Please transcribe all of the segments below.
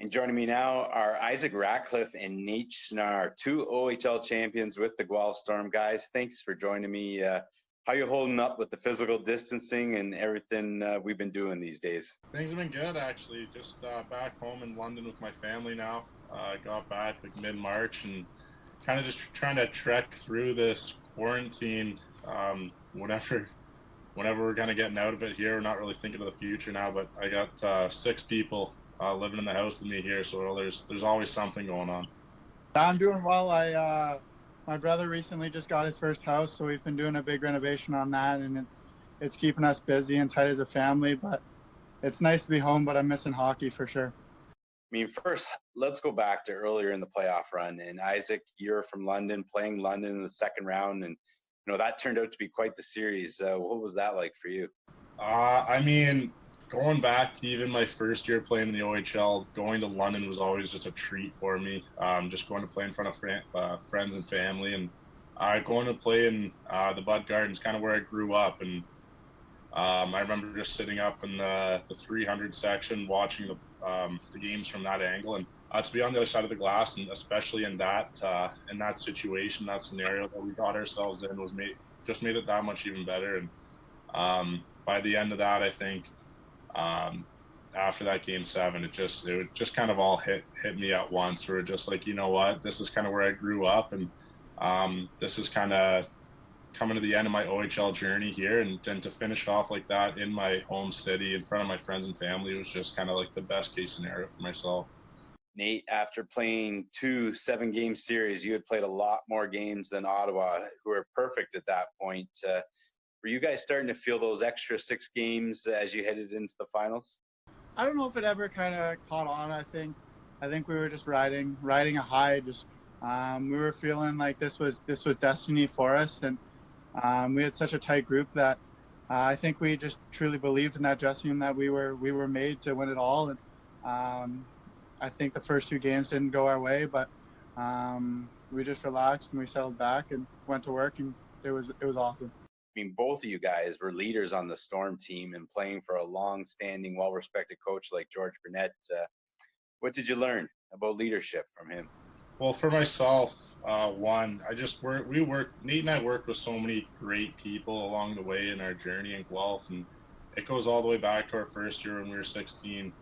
And joining me now are Isaac Ratcliffe and Nate Schnarr, two OHL champions with the Guelph Storm. Guys, thanks for joining me. How you holding up with the physical distancing and everything we've been doing these days? Things have been good, actually. Just back home in London with my family now. I got back like mid-March and kind of just trying to trek through this quarantine. Whenever we're kind of getting out of it here, we're not really thinking of the future now. But I got 6 people living in the house with me here, so there's always something going on. I'm doing well. My brother recently just got his first house, so we've been doing a big renovation on that, and it's keeping us busy and tight as a family. But it's nice to be home, but I'm missing hockey for sure. I mean, first, let's go back to earlier in the playoff run. And Isaac, you're from London, playing London in the second round, and that turned out to be quite the series. What was that like for you? I mean, going back to even my first year playing in the OHL, going to London was always just a treat for me. Just going to play in front of friends and family, and going to play in the Bud Gardens, kind of where I grew up. And I remember just sitting up in the 300 section, watching the games from that angle, and to be on the other side of the glass, and especially in that situation, that scenario that we got ourselves in, just made it that much even better. And by the end of that, I think after that game 7, it just kind of all hit me at once. Where just like, you know what, this is kind of where I grew up, and this is kind of coming to the end of my OHL journey here, and to finish off like that in my home city in front of my friends and family was just kind of like the best case scenario for myself. Nate, after playing 2 7-game series, you had played a lot more games than Ottawa, who were perfect at that point. Were you guys starting to feel those extra 6 games as you headed into the finals? I don't know if it ever kind of caught on. I think we were just riding a high. Just we were feeling like this was destiny for us, and we had such a tight group that I think we just truly believed in that dressing room that we were made to win it all. And I think the first 2 games didn't go our way, but we just relaxed and we settled back and went to work, and it was awesome. I mean, both of you guys were leaders on the Storm team and playing for a long-standing, well-respected coach like George Burnett. What did you learn about leadership from him? Well, for myself, Nate and I worked with so many great people along the way in our journey in Guelph, and it goes all the way back to our first year when we were 16.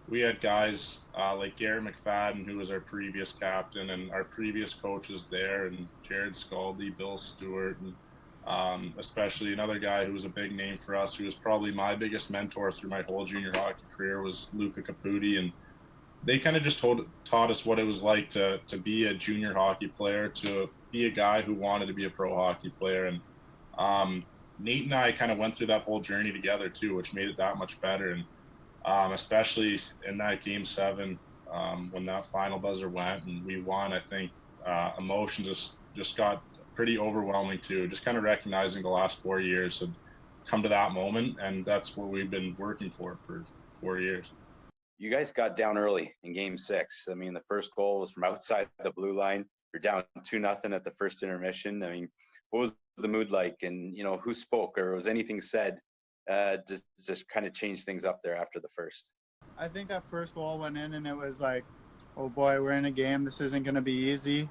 We had guys like Garrett McFadden, who was our previous captain, and our previous coaches there, and Jared Scaldi, Bill Stewart, and especially another guy who was a big name for us, who was probably my biggest mentor through my whole junior hockey career, was Luca Caputi. And they kind of just taught us what it was like to be a junior hockey player, to be a guy who wanted to be a pro hockey player. And Nate and I kind of went through that whole journey together too, which made it that much better. And especially in that game 7, when that final buzzer went and we won, I think emotions just got pretty overwhelming too. Just kind of recognizing the last 4 years had come to that moment, and that's what we've been working for 4 years. You guys got down early in game 6. I mean, the first goal was from outside the blue line. You're down 2-0 at the first intermission. I mean, what was the mood like, and who spoke, or was anything said just kind of change things up there after the first? I think that first goal went in, and it was like, oh boy, we're in a game. This isn't going to be easy.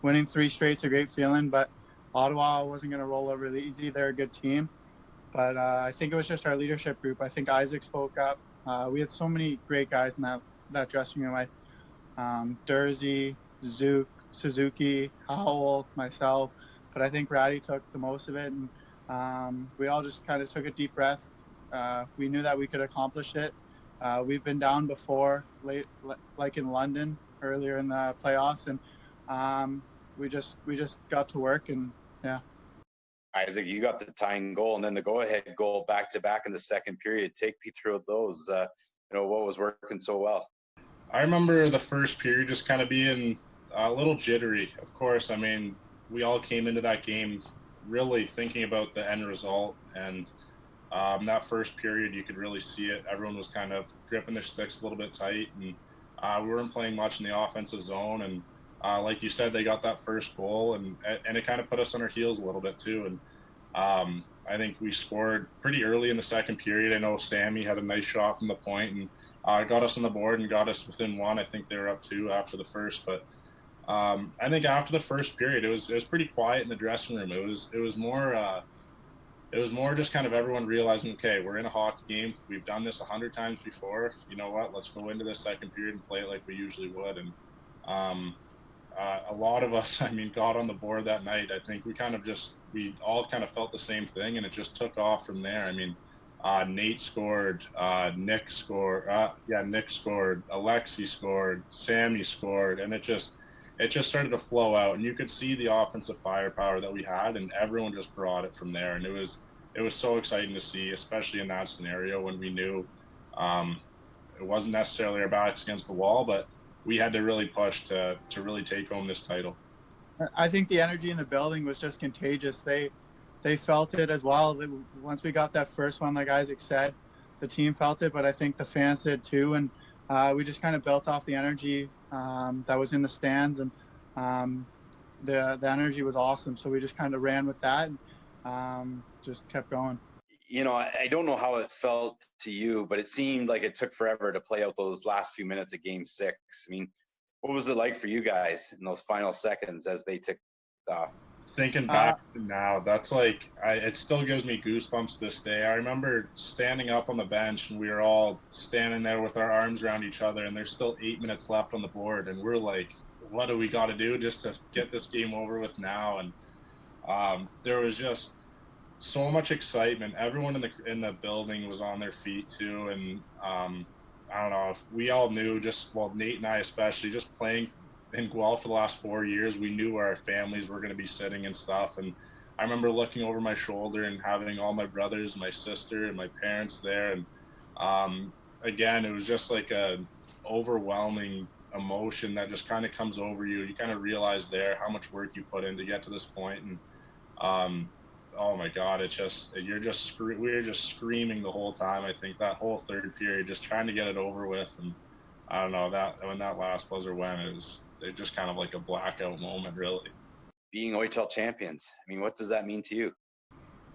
Winning 3 straight's a great feeling, but Ottawa wasn't going to roll over really easy. They're a good team. But I think it was just our leadership group. I think Isaac spoke up. We had so many great guys in that dressing room. Dursey, Zook, Suzuki, Howell, myself. But I think Ratty took the most of it, and we all just kind of took a deep breath. We knew that we could accomplish it. We've been down before, like in London earlier in the playoffs, and we just got to work, and yeah. Isaac, you got the tying goal and then the go-ahead goal back-to-back in the second period. Take me through those. What was working so well? I remember the first period just kind of being a little jittery. Of course, I mean, we all came into that game really thinking about the end result, and that first period, you could really see it. Everyone was kind of gripping their sticks a little bit tight, and we weren't playing much in the offensive zone. And like you said, they got that first goal, and it kind of put us on our heels a little bit too. And I think we scored pretty early in the second period. I know Sammy had a nice shot from the point and got us on the board and got us within one. I think they were up 2 after the first, but I think after the first period, it was pretty quiet in the dressing room. It was more just kind of everyone realizing, okay, we're in a hockey game. We've done this 100 times before. You know what? Let's go into this second period and play it like we usually would. And a lot of us, got on the board that night. I think we all kind of felt the same thing, and it just took off from there. Nate scored, Nick scored, Alexi scored, Sammy scored, and it just started to flow out, and you could see the offensive firepower that we had, and everyone just brought it from there. And it was so exciting to see, especially in that scenario when we knew it wasn't necessarily our backs against the wall, but we had to really push to really take home this title. I think the energy in the building was just contagious. They felt it as well. Once we got that first one, like Isaac said, the team felt it, but I think the fans did too. And we just kind of built off the energy that was in the stands, and the energy was awesome. So we just kind of ran with that and just kept going. I don't know how it felt to you, but it seemed like it took forever to play out those last few minutes of Game 6. What was it like for you guys in those final seconds as they ticked off? Thinking back now, that's it still gives me goosebumps this day. I remember standing up on the bench, and we were all standing there with our arms around each other, and there's still 8 minutes left on the board, and we're like, what do we got to do just to get this game over with now? And there was just so much excitement. Everyone in the building was on their feet too, and I don't know if we all knew, Nate and I especially, just playing in Guelph for the last 4 years, we knew where our families were going to be sitting and stuff. And I remember looking over my shoulder and having all my brothers, my sister, and my parents there. And again, it was just like a overwhelming emotion that just kind of comes over you. You kind of realize there how much work you put in to get to this point. And oh my God, we were just screaming the whole time. I think that whole third period, just trying to get it over with. And I don't know, that when that last buzzer went, it just kind of like a blackout moment, really. Being OHL champions, what does that mean to you?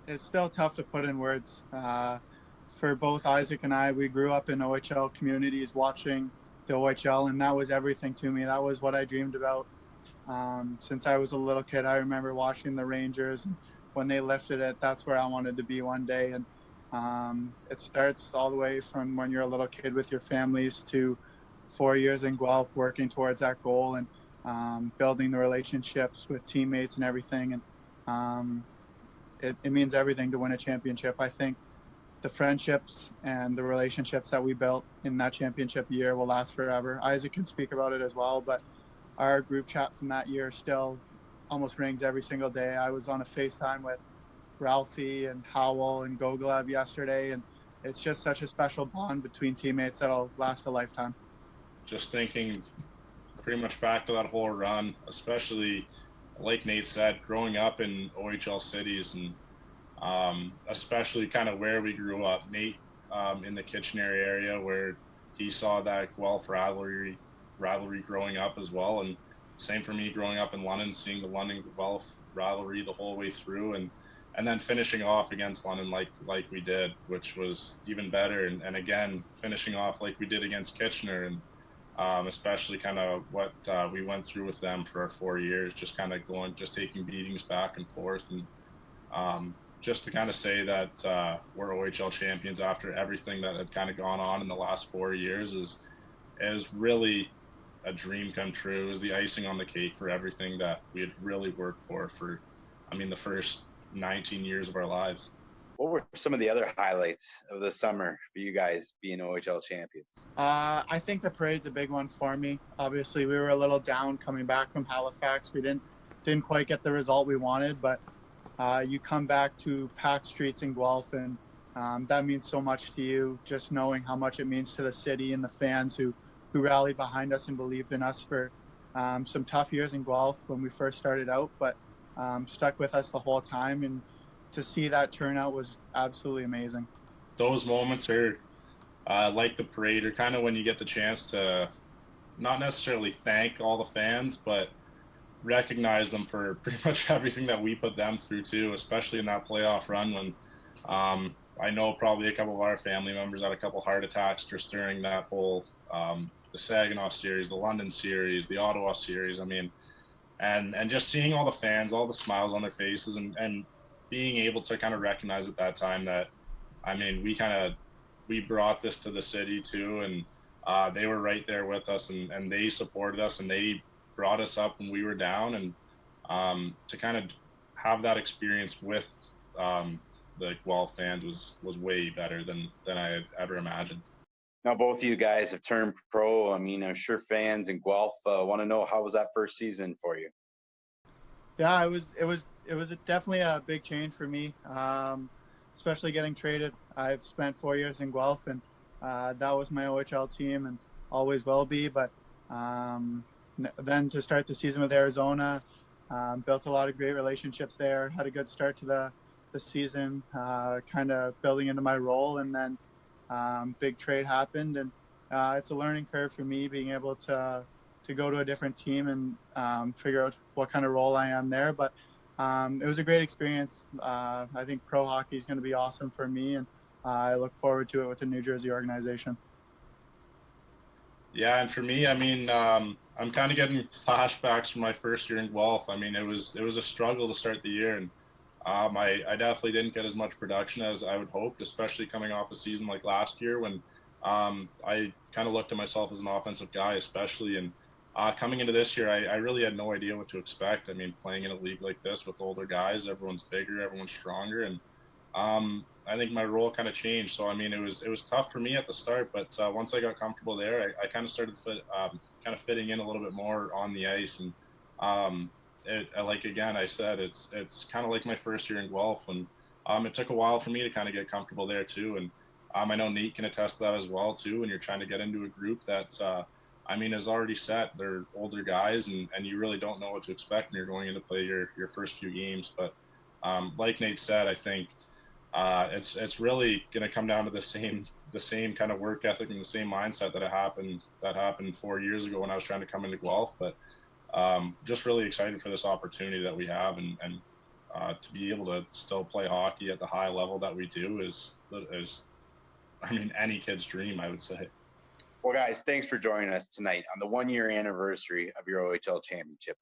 It's still tough to put in words. For both Isaac and I, we grew up in OHL communities watching the OHL, and that was everything to me. That was what I dreamed about. Since I was a little kid, I remember watching the Rangers, and when they lifted it, that's where I wanted to be one day. And it starts all the way from when you're a little kid with your families to 4 years in Guelph, working towards that goal and building the relationships with teammates and everything. And it means everything to win a championship. I think the friendships and the relationships that we built in that championship year will last forever. Isaac can speak about it as well, but our group chat from that year still almost rings every single day. I was on a FaceTime with Ralphie and Howell and Goglev yesterday, and it's just such a special bond between teammates that'll last a lifetime. Just thinking pretty much back to that whole run, especially like Nate said, growing up in OHL cities, and especially kind of where we grew up. Nate in the Kitchener area, where he saw that Guelph rivalry growing up as well, and same for me growing up in London, seeing the London-Guelph rivalry the whole way through, and then finishing off against London like we did, which was even better, and again finishing off like we did against Kitchener, and especially kind of what we went through with them for our 4 years, just taking beatings back and forth, and just to kind of say that we're OHL champions after everything that had kind of gone on in the last 4 years is really a dream come true. It was the icing on the cake for everything that we had really worked for the first 19 years of our lives. What were some of the other highlights of the summer for you guys being OHL champions? I think the parade's a big one for me. Obviously, we were a little down coming back from Halifax. We didn't quite get the result we wanted, but you come back to packed streets in Guelph, and that means so much to you, just knowing how much it means to the city and the fans who rallied behind us and believed in us for some tough years in Guelph when we first started out, but stuck with us the whole time. And to see that turnout was absolutely amazing. Those moments are like the parade, or kind of when you get the chance to not necessarily thank all the fans, but recognize them for pretty much everything that we put them through too, especially in that playoff run when I know probably a couple of our family members had a couple heart attacks just during that whole the Saginaw series, the London series, the Ottawa series. I mean, and just seeing all the fans, all the smiles on their faces, and being able to kind of recognize at that time that, I mean, we brought this to the city too, and they were right there with us, and they supported us, and they brought us up when we were down, and to kind of have that experience with the Guelph fans was way better than I had ever imagined. Now, both of you guys have turned pro. I mean, I'm sure fans in Guelph want to know, how was that first season for you? Yeah, it was definitely a big change for me, especially getting traded. I've spent 4 years in Guelph, and that was my OHL team and always will be. But then to start the season with Arizona, built a lot of great relationships there. Had a good start to the season, kind of building into my role, and then big trade happened, and it's a learning curve for me being able to go to a different team and figure out what kind of role I am there. But it was a great experience. I think pro hockey is going to be awesome for me, and I look forward to it with the New Jersey organization. Yeah, and for me, I mean, I'm kind of getting flashbacks from my first year in Guelph. I mean, it was a struggle to start the year, and I definitely didn't get as much production as I would hoped, especially coming off a season like last year when I kind of looked at myself as an offensive guy, especially. And coming into this year, I really had no idea what to expect. I mean, playing in a league like this with older guys, everyone's bigger, everyone's stronger, and I think my role kind of changed. So I mean, it was tough for me at the start, but once I got comfortable there, I kind of started kind of fitting in a little bit more on the ice. And like again, I said, it's kind of like my first year in Guelph, and it took a while for me to kind of get comfortable there too. And I know Nate can attest to that as well too. When you're trying to get into a group that I mean is already set, they're older guys, and you really don't know what to expect when you're going in to play your first few games. But like Nate said, I think it's really going to come down to the same kind of work ethic and the same mindset that happened 4 years ago when I was trying to come into Guelph. But just really excited for this opportunity that we have, and to be able to still play hockey at the high level that we do is I mean, any kid's dream, I would say. Well, guys, thanks for joining us tonight on the 1 year anniversary of your OHL championship.